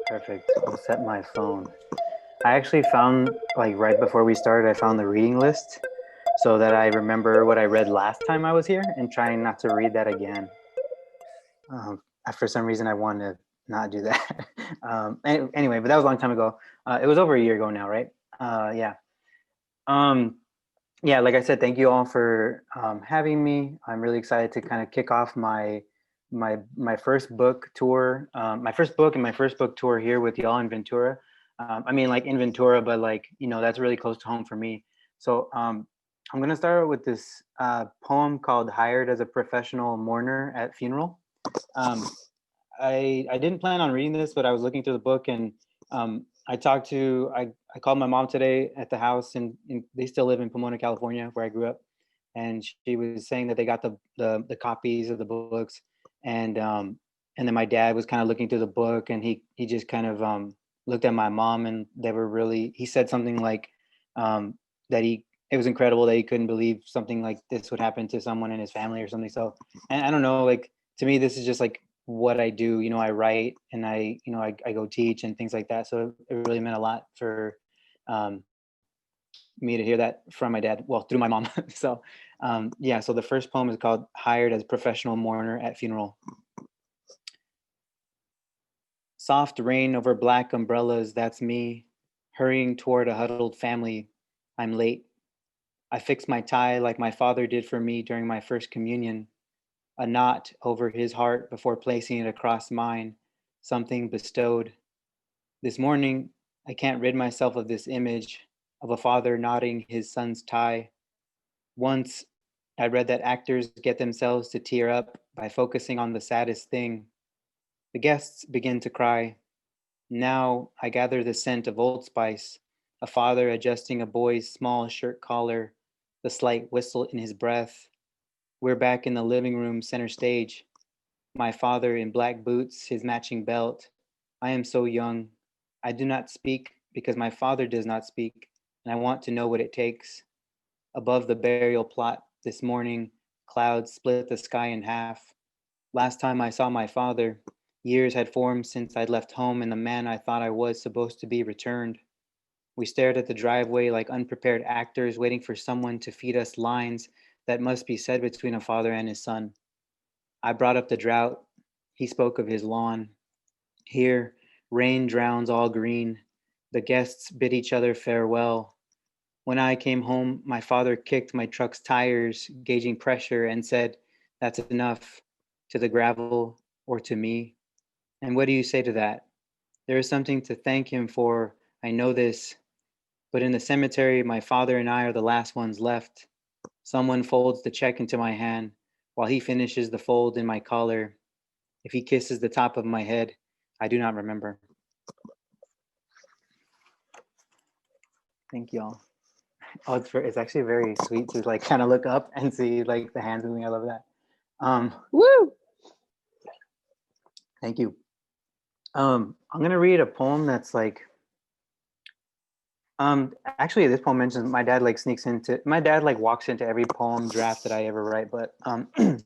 Perfect. I'll set my phone. I actually found, like, right before we started, I found the reading list so that I remember what I read last time I was here and trying not to read that again. For some reason, I want to not do that. Anyway, but that was a long time ago. It was over a year ago now, right? Yeah. Um, yeah, like I said, thank you all for having me. I'm really excited to kind of kick off my first book tour, my first book and my first book tour here with y'all in Ventura. I mean, like in Ventura, but like that's really close to home for me. So I'm gonna start with this poem called "Hired as a Professional Mourner at Funeral." Um, I didn't plan on reading this, but I was looking through the book and I called my mom today at the house and they still live in Pomona, California, where I grew up, and she was saying that they got the copies of the books, and and then my dad was kind of looking through the book and he just kind of looked at my mom and they were really he said something like that he it was incredible that he couldn't believe something like this would happen to someone in his family or something. So, and I don't know, like to me this is just like what I do. I write and I go teach and things like that. So it really meant a lot for um, me to hear that from my dad, well, through my mom. So yeah, so the first poem is called "Hired as Professional Mourner at Funeral." Soft rain over black umbrellas, that's me, hurrying toward a huddled family. I'm late. I fix my tie like my father did for me during my first communion, a knot over his heart before placing it across mine, something bestowed. This morning, I can't rid myself of this image of a father knotting his son's tie. Once, I read that actors get themselves to tear up by focusing on the saddest thing. The guests begin to cry. Now, I gather the scent of Old Spice, a father adjusting a boy's small shirt collar, the slight whistle in his breath. We're back in the living room center stage. My father in black boots, his matching belt. I am so young. I do not speak because my father does not speak, and I want to know what it takes. Above the burial plot this morning, clouds split the sky in half. Last time I saw my father, years had formed since I'd left home, and the man I thought I was supposed to be returned. We stared at the driveway like unprepared actors waiting for someone to feed us lines that must be said between a father and his son. I brought up the drought. He spoke of his lawn. Here, rain drowns all green. The guests bid each other farewell. When I came home, my father kicked my truck's tires, gauging pressure, and said, "That's enough," to the gravel or to me. And what do you say to that? There is something to thank him for. I know this. But in the cemetery, my father and I are the last ones left. Someone folds the check into my hand while he finishes the fold in my collar. If he kisses the top of my head, I do not remember. Thank y'all. Oh, it's actually very sweet to like kind of look up and see like the hands moving. I love that. Woo! Thank you. I'm gonna read a poem that's like actually this poem mentions my dad like walks into every poem draft that I ever write, but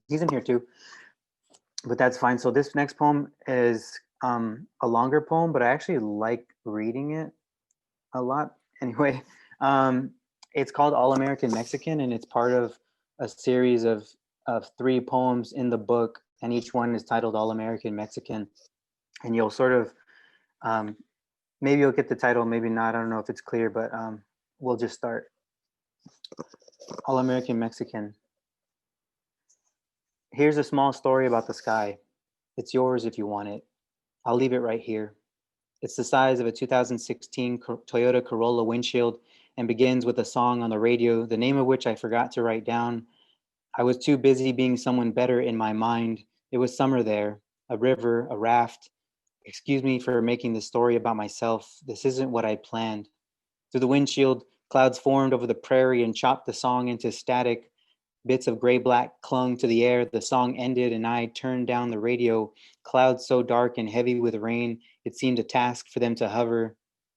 he's in here too. But that's fine. So this next poem is a longer poem, but I actually like reading it a lot. Anyway, it's called All American Mexican, and it's part of a series of three poems in the book, and each one is titled All American Mexican. And you'll sort of maybe you'll get the title, maybe not. I don't know if it's clear, but we'll just start. All American Mexican. Here's a small story about the sky. It's yours if you want it. I'll leave it right here. It's the size of a 2016 Toyota Corolla windshield and begins with a song on the radio, the name of which I forgot to write down. I was too busy being someone better in my mind. It was summer there, a river, a raft. Excuse me for making this story about myself. This isn't what I planned. Through the windshield, clouds formed over the prairie and chopped the song into static. Bits of gray-black clung to the air. The song ended and I turned down the radio. Clouds so dark and heavy with rain, it seemed a task for them to hover.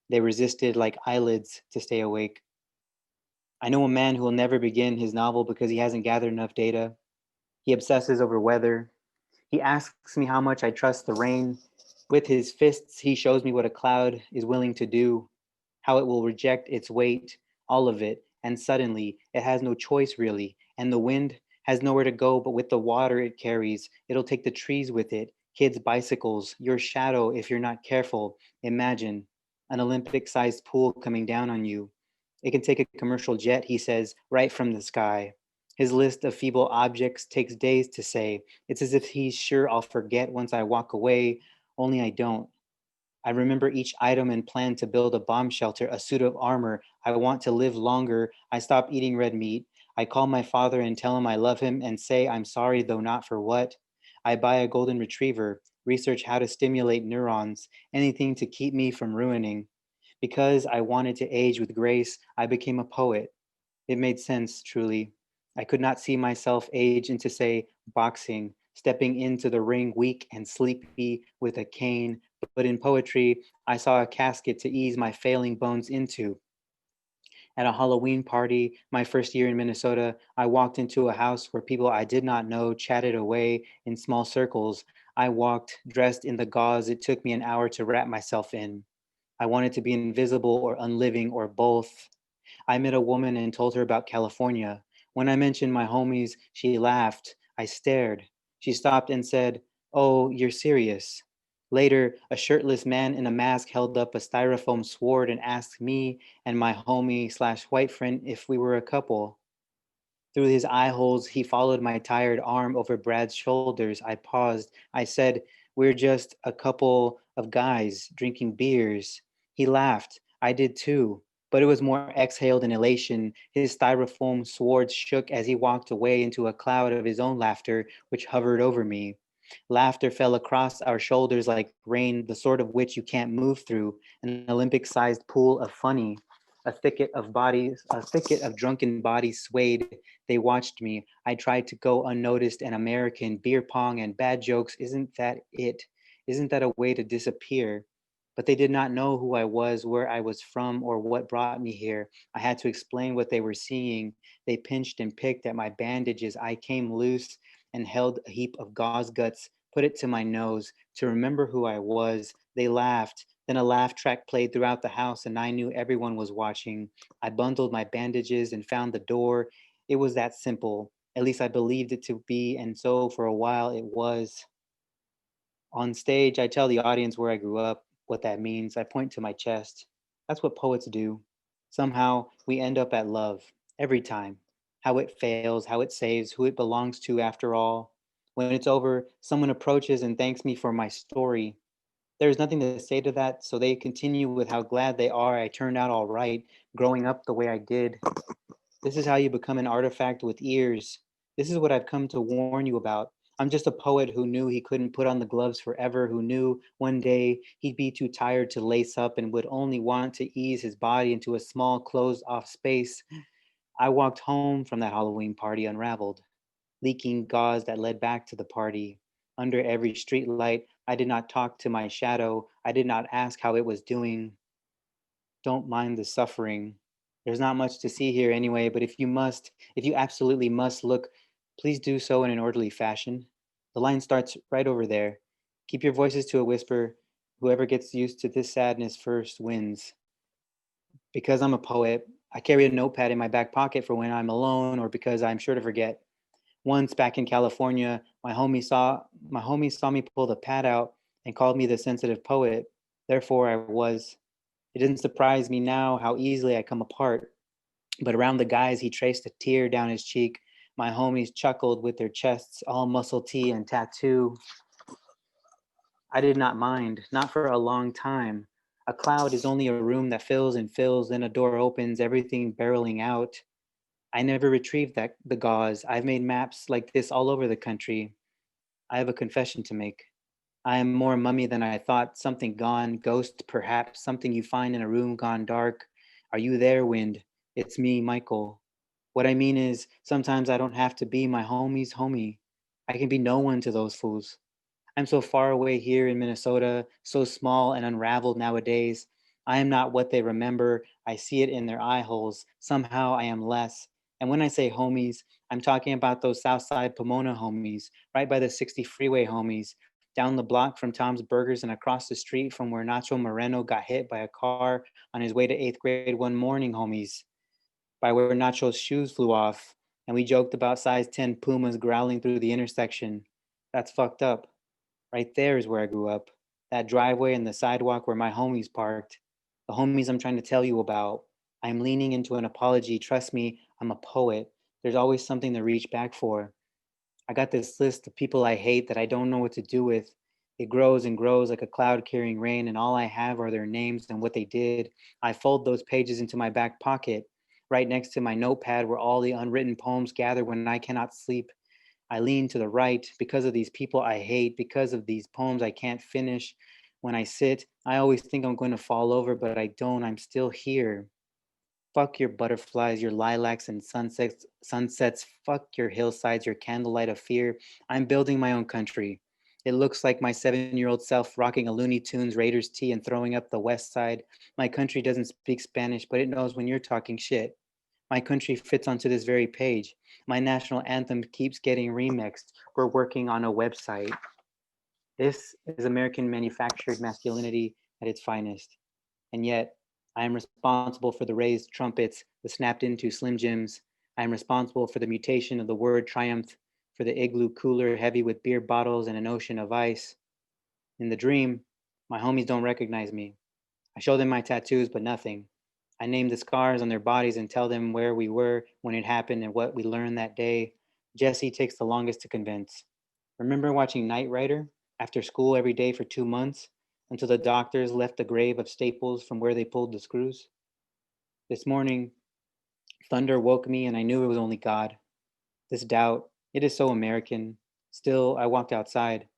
They resisted like eyelids to stay awake. I know a man who will never begin his novel because he hasn't gathered enough data. He obsesses over weather. He asks me how much I trust the rain. With his fists, he shows me what a cloud is willing to do, how it will reject its weight, all of it, and suddenly it has no choice really, and the wind has nowhere to go but with the water it carries. It'll take the trees with it, kids' bicycles, your shadow if you're not careful. Imagine an Olympic sized pool coming down on you. It can take a commercial jet, he says, right from the sky. His list of feeble objects takes days to say. It's as if he's sure I'll forget once I walk away, only I don't. I remember each item and plan to build a bomb shelter, a suit of armor. I want to live longer. I stop eating red meat. I call my father and tell him I love him and say I'm sorry, though not for what. I buy a golden retriever, research how to stimulate neurons, anything to keep me from ruining. Because I wanted to age with grace, I became a poet. It made sense, truly. I could not see myself age into, say, boxing, stepping into the ring weak and sleepy with a cane, but in poetry, I saw a casket to ease my failing bones into. At a Halloween party, my first year in Minnesota, I walked into a house where people I did not know chatted away in small circles. I walked dressed in the gauze it took me an hour to wrap myself in. I wanted to be invisible or unliving or both. I met a woman and told her about California. When I mentioned my homies, she laughed. I stared. She stopped and said, "Oh, you're serious." Later, a shirtless man in a mask held up a styrofoam sword and asked me and my homie slash white friend if we were a couple. Through his eye holes, he followed my tired arm over Brad's shoulders. I paused. I said, "We're just a couple of guys drinking beers." He laughed. I did too. But it was more exhaled in elation. His styrofoam sword shook as he walked away into a cloud of his own laughter, which hovered over me. Laughter fell across our shoulders like rain, the sort of which you can't move through, an Olympic sized pool of funny. A thicket of drunken bodies swayed. They watched me. I tried to go unnoticed and American. Beer pong and bad jokes, isn't that it? Isn't that a way to disappear? But they did not know who I was, where I was from, or what brought me here. I had to explain what they were seeing. They pinched and picked at my bandages. I came loose and held a heap of gauze guts, put it to my nose to remember who I was. They laughed. Then a laugh track played throughout the house, and I knew everyone was watching. I bundled my bandages and found the door. It was that simple. At least I believed it to be, and so for a while it was. On stage, I tell the audience where I grew up, what that means. I point to my chest. That's what poets do. Somehow, we end up at love, every time. How it fails, how it saves, who it belongs to after all. When it's over, someone approaches and thanks me for my story. There's nothing to say to that, so they continue with how glad they are I turned out all right, growing up the way I did. This is how you become an artifact with ears. This is what I've come to warn you about. I'm just a poet who knew he couldn't put on the gloves forever, who knew one day he'd be too tired to lace up and would only want to ease his body into a small, closed off space. I walked home from that Halloween party unraveled, leaking gauze that led back to the party. Under every street light, I did not talk to my shadow. I did not ask how it was doing. Don't mind the suffering. There's not much to see here anyway, but if you absolutely must look, please do so in an orderly fashion. The line starts right over there. Keep your voices to a whisper. Whoever gets used to this sadness first wins. Because I'm a poet, I carry a notepad in my back pocket for when I'm alone or because I'm sure to forget. Once back in California, my homie saw me pull the pad out and called me the sensitive poet. Therefore I was. It didn't surprise me now how easily I come apart. But around the guys, he traced a tear down his cheek. My homies chuckled with their chests all muscle tee and tattoo. I did not mind, not for a long time. A cloud is only a room that fills and fills, then a door opens, everything barreling out. I never retrieved the gauze. I've made maps like this all over the country. I have a confession to make. I am more mummy than I thought, something gone, ghost perhaps, something you find in a room gone dark. Are you there, wind? It's me, Michael. What I mean is, sometimes I don't have to be my homie's homie. I can be no one to those fools. I'm so far away here in Minnesota, so small and unraveled nowadays. I am not what they remember. I see it in their eye holes. Somehow I am less. And when I say homies, I'm talking about those Southside Pomona homies, right by the 60 freeway homies, down the block from Tom's Burgers and across the street from where Nacho Moreno got hit by a car on his way to 8th grade one morning, homies, by where Nacho's shoes flew off, and we joked about size 10 pumas growling through the intersection. That's fucked up. Right there is where I grew up. That driveway and the sidewalk where my homies parked. The homies I'm trying to tell you about. I'm leaning into an apology. Trust me, I'm a poet. There's always something to reach back for. I got this list of people I hate that I don't know what to do with. It grows and grows like a cloud carrying rain, and all I have are their names and what they did. I fold those pages into my back pocket, right next to my notepad where all the unwritten poems gather when I cannot sleep. I lean to the right because of these people I hate, because of these poems I can't finish. When I sit, I always think I'm going to fall over, but I don't. I'm still here. Fuck your butterflies, your lilacs and sunsets. Fuck your hillsides, your candlelight of fear. I'm building my own country. It looks like my 7-year-old self rocking a Looney Tunes Raiders tee and throwing up the west side. My country doesn't speak Spanish, but it knows when you're talking shit. My country fits onto this very page. My national anthem keeps getting remixed. We're working on a website. This is American manufactured masculinity at its finest. And yet, I am responsible for the raised trumpets, the snapped into Slim Jims. I am responsible for the mutation of the word triumph, for the igloo cooler heavy with beer bottles and an ocean of ice. In the dream, my homies don't recognize me. I show them my tattoos, but nothing. I name the scars on their bodies and tell them where we were when it happened and what we learned that day. Jesse takes the longest to convince. Remember watching Knight Rider after school every day for 2 months until the doctors left the grave of staples from where they pulled the screws? This morning, thunder woke me and I knew it was only God. This doubt, it is so American. Still, I walked outside.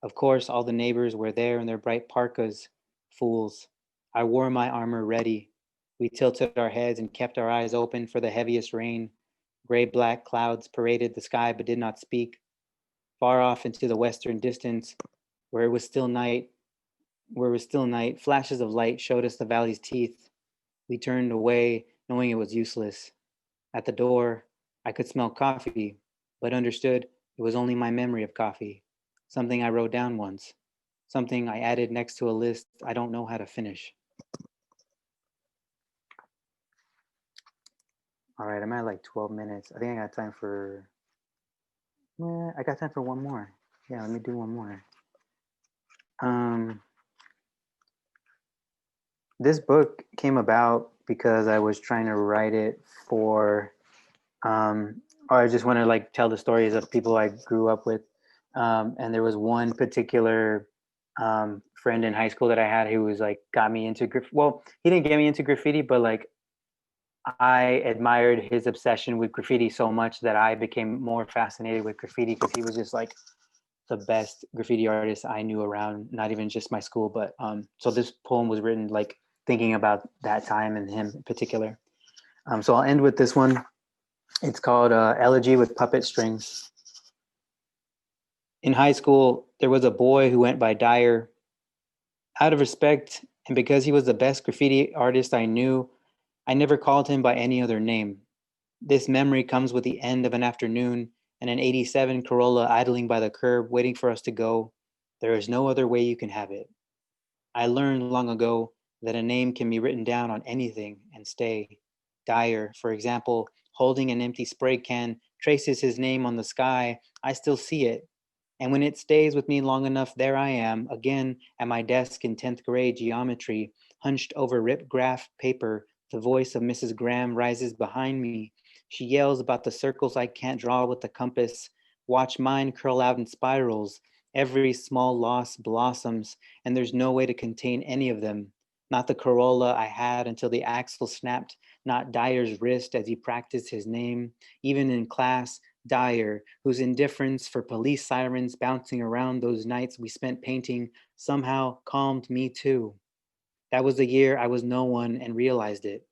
Of course, all the neighbors were there in their bright parkas. Fools. I wore my armor ready. We tilted our heads and kept our eyes open for the heaviest rain. Gray-black clouds paraded the sky but did not speak. Far off into the western distance, where it was still night, flashes of light showed us the valley's teeth. We turned away, knowing it was useless. At the door, I could smell coffee, but understood it was only my memory of coffee, something I wrote down once, something I added next to a list I don't know how to finish. All right, I'm at like 12 minutes. I think I got time for, I got time for one more. Yeah, let me do one more. This book came about because I was trying to write it for, or I just want to like tell the stories of people I grew up with. And there was one particular friend in high school that I had who was like got me into well, he didn't get me into graffiti, but like I admired his obsession with graffiti so much that I became more fascinated with graffiti because he was just like the best graffiti artist I knew around, not even just my school, but so this poem was written like thinking about that time and him in particular. So I'll end with this one. It's called Elegy with Puppet Strings. In high school, there was a boy who went by Dyer. Out of respect, and because he was the best graffiti artist I knew, I never called him by any other name. This memory comes with the end of an afternoon and an 87 Corolla idling by the curb waiting for us to go. There is no other way you can have it. I learned long ago that a name can be written down on anything and stay. Dyer, for example, holding an empty spray can, traces his name on the sky. I still see it. And when it stays with me long enough, there I am, again at my desk in 10th grade geometry, hunched over ripped graph paper. The voice of Mrs. Graham rises behind me. She yells about the circles I can't draw with the compass. Watch mine curl out in spirals. Every small loss blossoms, and there's no way to contain any of them. Not the Corolla I had until the axle snapped, not Dyer's wrist as he practiced his name. Even in class, Dyer, whose indifference for police sirens bouncing around those nights we spent painting, somehow calmed me too. That was the year I was no one and realized it.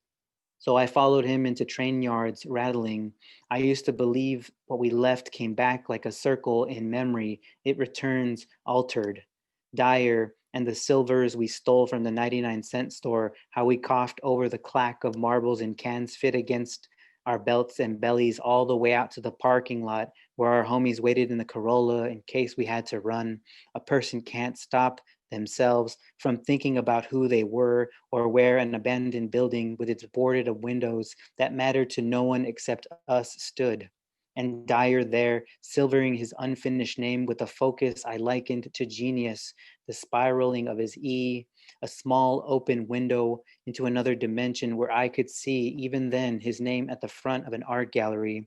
So I followed him into train yards, rattling. I used to believe what we left came back like a circle in memory. It returns altered. Dyer and the silvers we stole from the 99-cent store, how we coughed over the clack of marbles in cans fit against our belts and bellies all the way out to the parking lot where our homies waited in the Corolla in case we had to run. A person can't stop themselves from thinking about who they were or where an abandoned building with its boarded up windows that mattered to no one except us stood. And Dyer there, silvering his unfinished name with a focus I likened to genius, the spiraling of his E, a small open window into another dimension where I could see, even then, his name at the front of an art gallery.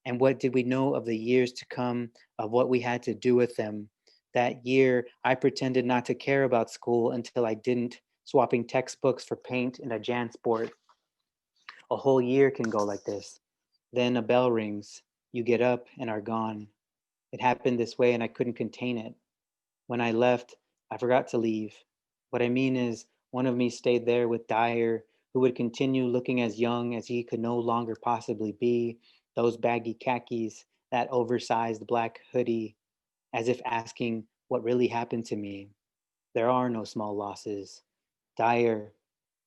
And what did we know of the years to come, of what we had to do with them? That year, I pretended not to care about school until I didn't, swapping textbooks for paint in a JanSport. A whole year can go like this. Then a bell rings. You get up and are gone. It happened this way and I couldn't contain it. When I left, I forgot to leave. What I mean is, one of me stayed there with Dyer, who would continue looking as young as he could no longer possibly be, those baggy khakis, that oversized black hoodie, as if asking what really happened to me. There are no small losses. Dyer,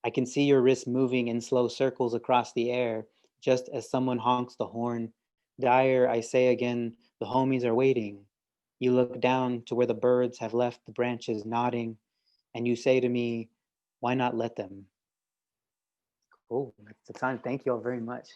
I can see your wrist moving in slow circles across the air, just as someone honks the horn. Dyer, I say again, the homies are waiting. You look down to where the birds have left the branches nodding, and you say to me, why not let them? Cool. That's the time. Thank you all very much.